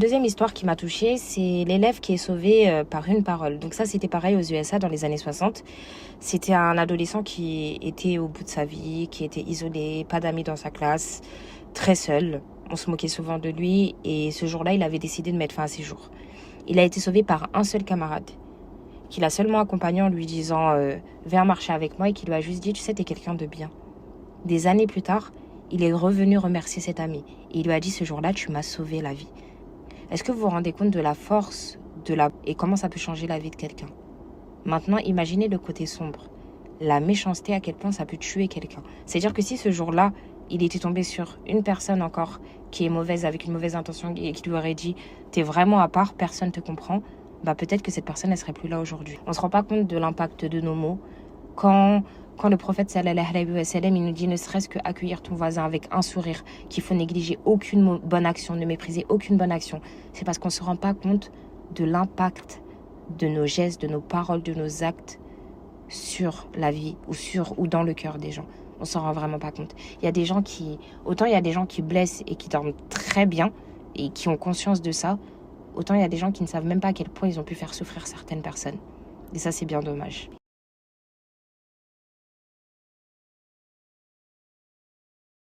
Deuxième histoire qui m'a touchée, c'est l'élève qui est sauvé par une parole. Donc ça, c'était pareil aux USA dans les années 60. C'était un adolescent qui était au bout de sa vie, qui était isolé, pas d'amis dans sa classe, très seul. On se moquait souvent de lui et ce jour-là, il avait décidé de mettre fin à ses jours. Il a été sauvé par un seul camarade, qu'il a seulement accompagné en lui disant viens marcher avec moi et qui lui a juste dit tu sais, t'es quelqu'un de bien. Des années plus tard, il est revenu remercier cet ami et il lui a dit ce jour-là, tu m'as sauvé la vie. Est-ce que vous vous rendez compte de la force et comment ça peut changer la vie de quelqu'un? Maintenant, imaginez le côté sombre. La méchanceté, à quel point ça peut tuer quelqu'un. C'est-à-dire que si ce jour-là, il était tombé sur une personne encore qui est mauvaise, avec une mauvaise intention, et qui lui aurait dit « t'es vraiment à part, personne te comprend », bah peut-être que cette personne, elle serait plus là aujourd'hui. On ne se rend pas compte de l'impact de nos mots. Quand le prophète sallallahu alayhi wa sallam, il nous dit ne serait-ce qu'accueillir ton voisin avec un sourire, qu'il faut négliger aucune bonne action, ne mépriser aucune bonne action, c'est parce qu'on ne se rend pas compte de l'impact de nos gestes, de nos paroles, de nos actes sur la vie ou dans le cœur des gens. On s'en rend vraiment pas compte. Autant il y a des gens qui blessent et qui dorment très bien et qui ont conscience de ça, autant il y a des gens qui ne savent même pas à quel point ils ont pu faire souffrir certaines personnes. Et ça, c'est bien dommage.